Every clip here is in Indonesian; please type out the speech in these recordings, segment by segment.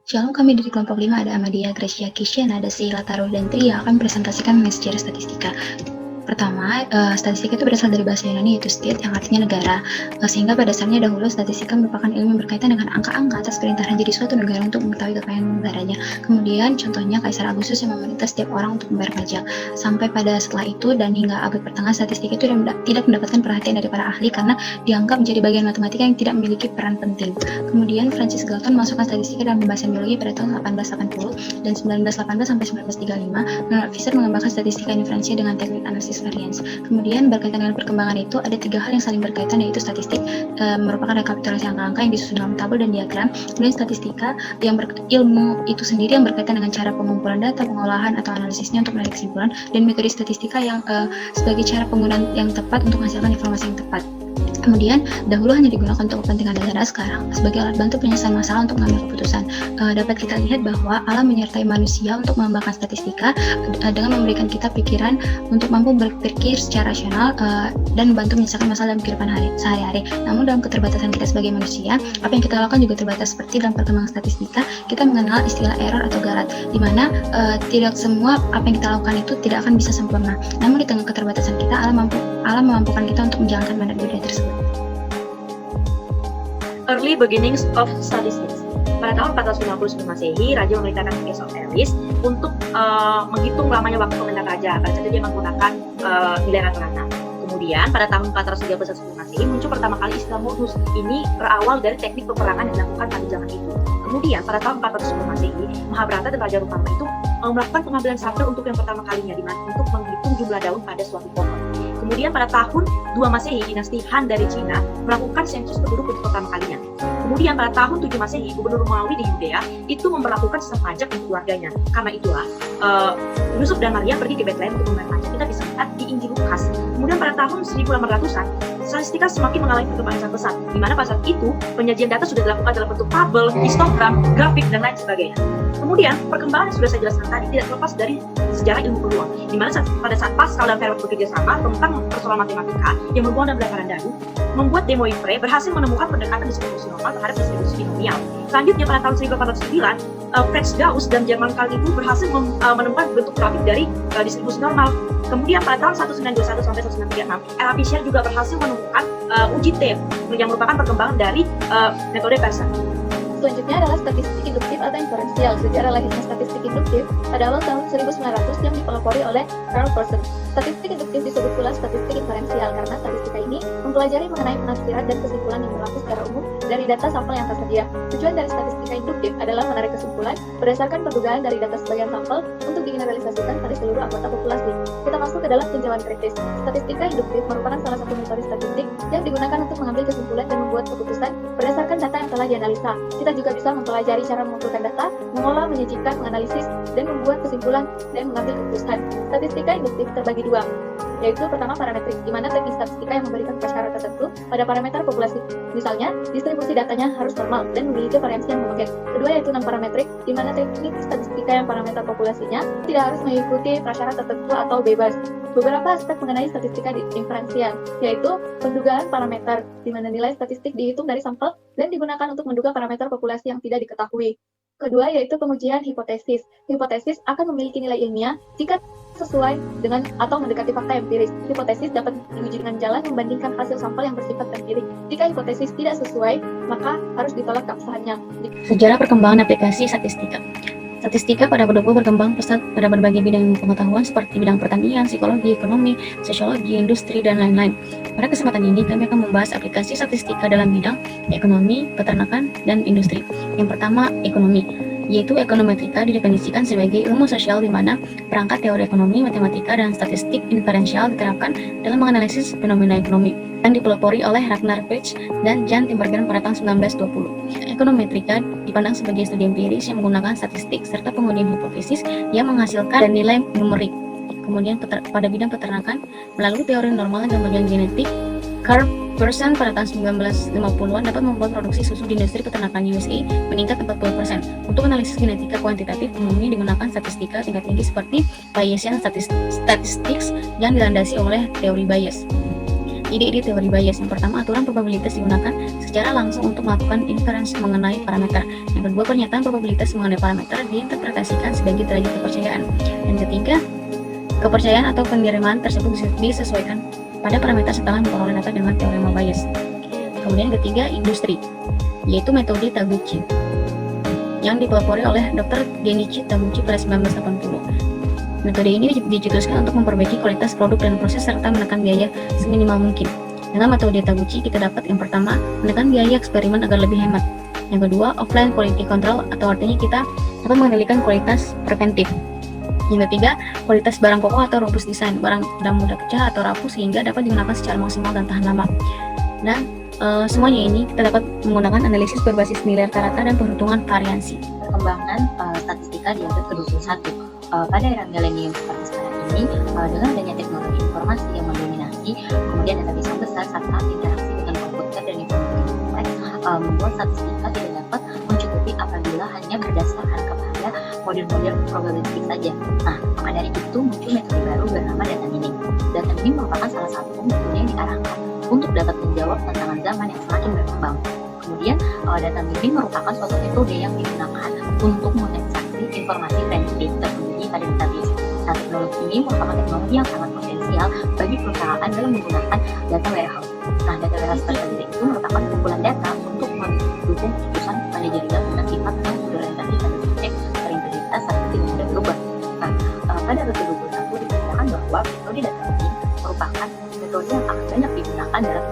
Shalom, kami dari kelompok 5 ada Amadia, Gracia, Kisha, Nada, Sheila, Taruh, dan Tri yang akan presentasikan mengenai sejarah statistika. Pertama, statistika itu berasal dari bahasa Yunani yaitu state yang artinya negara, sehingga pada dasarnya dahulu statistika merupakan ilmu yang berkaitan dengan angka-angka atas perintah raja di suatu negara untuk mengetahui kekayaan negaranya. Kemudian contohnya Kaisar Agustus yang memerintah setiap orang untuk membayar pajak. Sampai pada setelah itu dan hingga abad pertengahan statistika itu tidak mendapatkan perhatian dari para ahli karena dianggap menjadi bagian matematika yang tidak memiliki peran penting. Kemudian Francis Galton masukkan statistika dalam pembahasan biologi pada tahun 1880 dan 1918 sampai 1935. Ronald Fisher mengembangkan statistika inferensia dengan teknik analisis variance. Kemudian berkaitan dengan perkembangan itu ada 3 hal yang saling berkaitan, yaitu statistik merupakan rekapitulasi angka-angka yang disusun dalam tabel dan diagram. Kemudian statistika yang ilmu itu sendiri yang berkaitan dengan cara pengumpulan data, pengolahan atau analisisnya untuk menarik kesimpulan, dan metode statistika yang sebagai cara penggunaan yang tepat untuk menghasilkan informasi yang tepat. Kemudian dahulu hanya digunakan untuk kepentingan negara, sekarang sebagai alat bantu penyelesaian masalah untuk mengambil keputusan. Dapat kita lihat bahwa alam menyertai manusia untuk mengembangkan statistika dengan memberikan kita pikiran untuk mampu berpikir secara rasional dan membantu menyelesaikan masalah dalam kehidupan sehari-hari. Namun dalam keterbatasan kita sebagai manusia, apa yang kita lakukan juga terbatas. Seperti dalam perkembangan statistika, kita mengenal istilah error atau galat, di mana tidak semua apa yang kita lakukan itu tidak akan bisa sempurna. Namun di tengah keterbatasan kita, alam memampukan kita untuk menjalankan mandat budaya tersebut. Early Beginnings of Statistics. Pada tahun 450 sebelum Masehi, Raja memerintahkan Case of Ellis untuk menghitung lamanya waktu pemerintahan raja. Pada saat dia menggunakan nilai rata-rata. Kemudian pada tahun 431 sebelum Masehi muncul pertama kali istilah modus. Ini berawal dari teknik peperangan yang dilakukan pada zaman itu. Kemudian pada tahun 400 sebelum Masehi, Mahabharata dan Raja Rupama itu melakukan pengambilan sampel untuk yang pertama kalinya, untuk menghitung jumlah daun pada suatu pohon. Kemudian pada tahun 2 Masehi, dinasti Han dari Cina melakukan sensus penduduk untuk pertama kalinya. Kemudian pada tahun 7 Masehi, Gubernur Romawi di Yudea itu memperlakukan sistem pajak untuk keluarganya. Karena itulah Yusuf dan Maria pergi ke Bethlehem untuk membayar pajak. Kita bisa lihat di Injil Lukas. Kemudian pada tahun 1800-an, statistika semakin mengalami perkembangan sangat pesat, di mana pada saat itu penyajian data sudah dilakukan dalam bentuk tabel, histogram, grafik, dan lain sebagainya. Kemudian perkembangan yang sudah saya jelaskan tadi tidak terlepas dari sejarah ilmu peluang, di mana pada saat Pascal dan Fermat bekerja sama tentang persoalan matematika yang berhubungan dengan dataran daru, membuat De Moivre berhasil menemukan pendekatan distribusi normal terhadap distribusi binomial. Selanjutnya pada tahun 1809, Fritz Gauss dan German Callibu berhasil menemukan bentuk grafik dari distribusi normal. Kemudian pada tahun 1921 sampai 1936, Ella Fisher juga berhasil menemukan uji T yang merupakan perkembangan dari metode Pearson. Selanjutnya adalah statistik induktif atau inferensial. Sejarah lahirnya statistik induktif pada awal tahun 1900 yang dipelopori oleh Carl Pearson. Statistik induktif disebut pula statistik inferensial karena statistika ini mempelajari mengenai penafsiran dan kesimpulan yang berlaku secara umum dari data sampel yang tersedia. Tujuan dari statistika induktif adalah menarik kesimpulan berdasarkan perdugaan dari data sebagian sampel untuk digeneralisasikan pada seluruh anggota populasi. Kita masuk ke dalam tinjauan kritis. Statistika induktif merupakan salah satu metode statistik yang digunakan untuk mengambil kesimpulan dan membuat keputusan berdasarkan data yang telah dianalisa. Kita juga bisa mempelajari cara mengumpulkan data, mengolah, menyajikan, menganalisis, dan membuat kesimpulan dan mengambil keputusan. Statistika induktif terbagi dua, yaitu pertama parametrik, di mana teknik statistika yang memberikan prasyarat tertentu pada parameter populasi. Misalnya, distribusi datanya harus normal dan memiliki variansi yang homogen. Kedua yaitu non-parametrik, di mana teknik statistika yang parameter populasinya tidak harus mengikuti prasyarat tertentu atau bebas. Beberapa aspek mengenai statistika inferensial, yaitu pendugaan parameter, di mana nilai statistik dihitung dari sampel dan digunakan untuk menduga parameter populasi yang tidak diketahui. Kedua yaitu pengujian hipotesis. Hipotesis akan memiliki nilai ilmiah jika sesuai dengan atau mendekati fakta empiris. Hipotesis dapat diuji dengan jalan membandingkan hasil sampel yang bersifat empirik. Jika hipotesis tidak sesuai, maka harus ditolak keabsahannya. Sejarah perkembangan aplikasi statistika. Statistika pada dahulu berkembang pesat pada berbagai bidang pengetahuan seperti bidang pertanian, psikologi, ekonomi, sosiologi, industri, dan lain-lain. Pada kesempatan ini, kami akan membahas aplikasi statistika dalam bidang ekonomi, peternakan, dan industri. Yang pertama, ekonomi, yaitu ekonometrika didefinisikan sebagai ilmu sosial di mana perangkat teori ekonomi, matematika, dan statistik inferensial diterapkan dalam menganalisis fenomena ekonomi yang dipelopori oleh Ragnar Page dan Jan Tinbergen pada tahun 1920. Ekonometrika dipandang sebagai studi empiris yang menggunakan statistik serta pengujian hipotesis yang menghasilkan nilai numerik. Kemudian pada bidang peternakan, melalui teori normal dan bagian genetik, Carl Pearson pada tahun 1950-an dapat membuat produksi susu di industri peternakan USA meningkat 40%. Untuk analisis genetika kuantitatif umumnya digunakan statistika tingkat tinggi seperti Bayesian statistics yang dilandasi oleh teori Bayes. ide-ide teori bias. Yang pertama, aturan probabilitas digunakan secara langsung untuk melakukan inferensi mengenai parameter. Yang kedua, pernyataan probabilitas mengenai parameter diinterpretasikan sebagai derajat kepercayaan. Dan ketiga, kepercayaan atau penerimaan tersebut disesuaikan pada parameter setelah memperoleh data dengan teorema bias. Kemudian ketiga, industri, yaitu metode Taguchi yang dipelopori oleh Dr. Genichi Taguchi pada 1980. Metode ini dicetuskan untuk memperbaiki kualitas produk dan proses serta menekan biaya seminimal mungkin. Dengan metode Taguchi kita dapat yang pertama, menekan biaya eksperimen agar lebih hemat. Yang kedua, offline quality control, atau artinya kita dapat mengendalikan kualitas preventif. Yang ketiga, kualitas barang pokok atau robust design, barang tidak mudah pecah atau rapuh sehingga dapat digunakan secara maksimal dan tahan lama. Dan semuanya ini kita dapat menggunakan analisis berbasis nilai rata-rata dan perhitungan variansi. Perkembangan statistika di abad ke-21 pada era milenium seperti sekarang ini, dengan adanya teknologi informasi yang mendominasi, kemudian database yang besar serta interaksi dengan komputer dan informasi yang kompleks, membuat statistika tidak dapat mencukupi apabila hanya berdasarkan kepada model-model probabilistik saja. Nah, maka dari itu muncul metode baru bernama data mining. Data mining merupakan salah satu metode yang diarahkan untuk dapat menjawab tantangan zaman yang semakin berkembang. Kemudian, data mining merupakan suatu metode yang digunakan untuk mengekstraksi informasi sensitif tersembunyi pada database. Nah, teknologi ini merupakan teknologi yang sangat potensial bagi perusahaan dalam menggunakan data warehouse. Nah, data warehouse tersebut itu merupakan kumpulan data untuk mendukung keputusan manajerial dengan sifat yang berorientasi pada subjek, berintegritas, serta tidak mudah berubah. Nah, pada abad ke-21 dikatakan bahwa metode data mining merupakan metode yang akan banyak digunakan dalam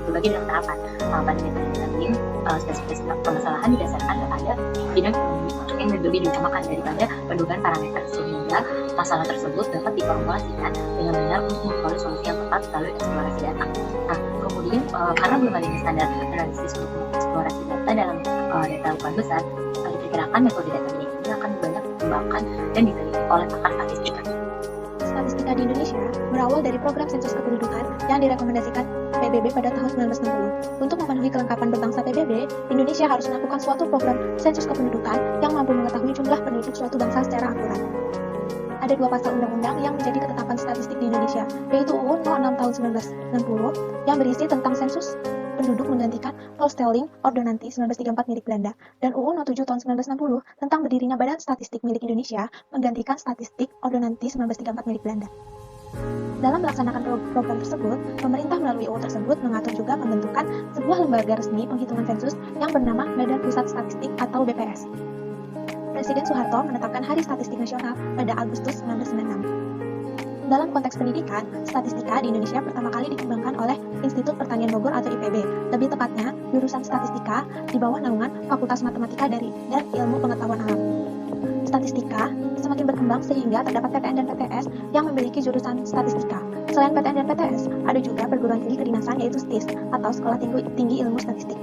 berbagai bidang terapan. Pada metode data mining, spesifikasi permasalahan didasarkan kepada bidang ekonomi yang lebih diutamakan daripada pendugaan parameter, sehingga masalah tersebut dapat diformulasikan dengan benar untuk memperoleh solusi yang tepat melalui eksplorasi data. Nah, kemudian karena belum adanya standar analisis untuk eksplorasi data dalam data ukuran besar, diperkirakan metode data mining ini akan banyak dikembangkan dan diteliti oleh pakar statistika. Statistika di Indonesia berawal dari program sensus kependudukan yang direkomendasikan PBB pada tahun 1960. Untuk memenuhi kelengkapan berbangsa PBB, Indonesia harus melakukan suatu program sensus kependudukan yang mampu mengetahui jumlah penduduk suatu bangsa secara akurat. Ada dua pasal undang-undang yang menjadi ketetapan statistik di Indonesia, yaitu UU No. 6 tahun 1960 yang berisi tentang sensus penduduk menggantikan Volstelling Ordonantie 1934 milik Belanda, dan UU No. 7 tahun 1960 tentang berdirinya Badan Statistik milik Indonesia menggantikan Statistik Ordonantie 1934 milik Belanda. Dalam melaksanakan program tersebut, pemerintah melalui UU tersebut mengatur juga pembentukan sebuah lembaga resmi penghitungan sensus yang bernama Badan Pusat Statistik atau BPS. Presiden Soeharto menetapkan Hari Statistik Nasional pada Agustus 1996. Dalam konteks pendidikan, statistika di Indonesia pertama kali dikembangkan oleh Institut Pertanian Bogor atau IPB. Lebih tepatnya, jurusan statistika di bawah naungan Fakultas Matematika dan Ilmu Pengetahuan Alam. Statistika semakin berkembang sehingga terdapat PTN dan PTS yang memiliki jurusan statistika. Selain PTN dan PTS, ada juga perguruan tinggi kedinasan yaitu STIS atau Sekolah Tinggi Ilmu Statistik.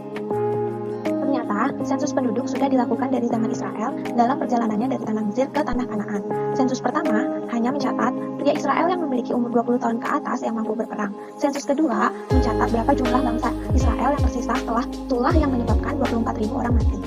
Ternyata, sensus penduduk sudah dilakukan dari zaman Israel dalam perjalanannya dari tanah Mesir ke tanah Kanaan. Sensus pertama hanya mencatat pria Israel yang memiliki umur 20 tahun ke atas yang mampu berperang. Sensus kedua mencatat berapa jumlah bangsa Israel yang tersisa setelah tulah yang menyebabkan 24.000 orang mati.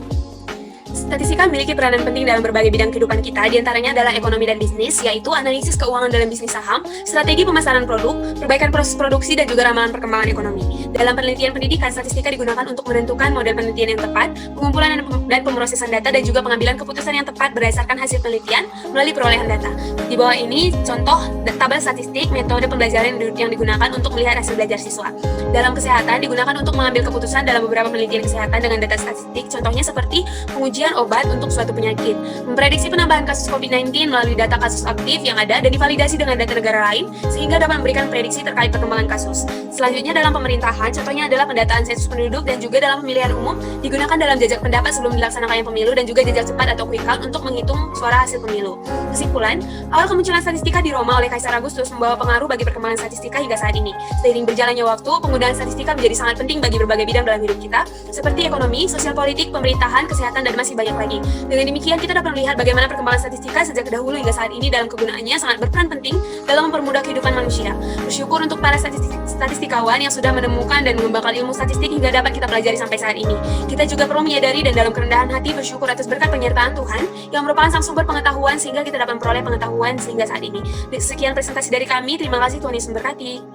Statistika memiliki peranan penting dalam berbagai bidang kehidupan kita, diantaranya adalah ekonomi dan bisnis, yaitu analisis keuangan dalam bisnis saham, strategi pemasaran produk, perbaikan proses produksi, dan juga ramalan perkembangan ekonomi. Dalam penelitian pendidikan, statistika digunakan untuk menentukan model penelitian yang tepat, pengumpulan dan pemrosesan data, dan juga pengambilan keputusan yang tepat berdasarkan hasil penelitian melalui perolehan data. Di bawah ini, contoh tabel statistik metode pembelajaran yang digunakan untuk melihat hasil belajar siswa. Dalam kesehatan, digunakan untuk mengambil keputusan dalam beberapa penelitian kesehatan dengan data statistik, contohnya seperti pengujian obat untuk suatu penyakit, memprediksi penambahan kasus COVID-19 melalui data kasus aktif yang ada dan divalidasi dengan data negara lain sehingga dapat memberikan prediksi terkait perkembangan kasus. Selanjutnya dalam pemerintahan, contohnya adalah pendataan sensus penduduk dan juga dalam pemilihan umum digunakan dalam jajak pendapat sebelum dilaksanakannya pemilu dan juga jajak cepat atau quick count untuk menghitung suara hasil pemilu. Kesimpulan, awal kemunculan statistika di Roma oleh Kaisar Agustus membawa pengaruh bagi perkembangan statistika hingga saat ini. Seiring berjalannya waktu, penggunaan statistika menjadi sangat penting bagi berbagai bidang dalam hidup kita, seperti ekonomi, sosial politik, pemerintahan, kesehatan, dan masih banyak lagi. Dengan demikian, kita dapat melihat bagaimana perkembangan statistika sejak dahulu hingga saat ini dalam kegunaannya sangat berperan penting dalam mempermudah kehidupan manusia. Bersyukur untuk para statistikawan yang sudah menemukan dan mengembangkan ilmu statistik hingga dapat kita pelajari sampai saat ini. Kita juga perlu menyadari dan dalam kerendahan hati bersyukur atas berkat penyertaan Tuhan yang merupakan sang sumber pengetahuan sehingga kita dapat memperoleh pengetahuan sehingga saat ini. Sekian presentasi dari kami, terima kasih, Tuhan Yesus memberkati.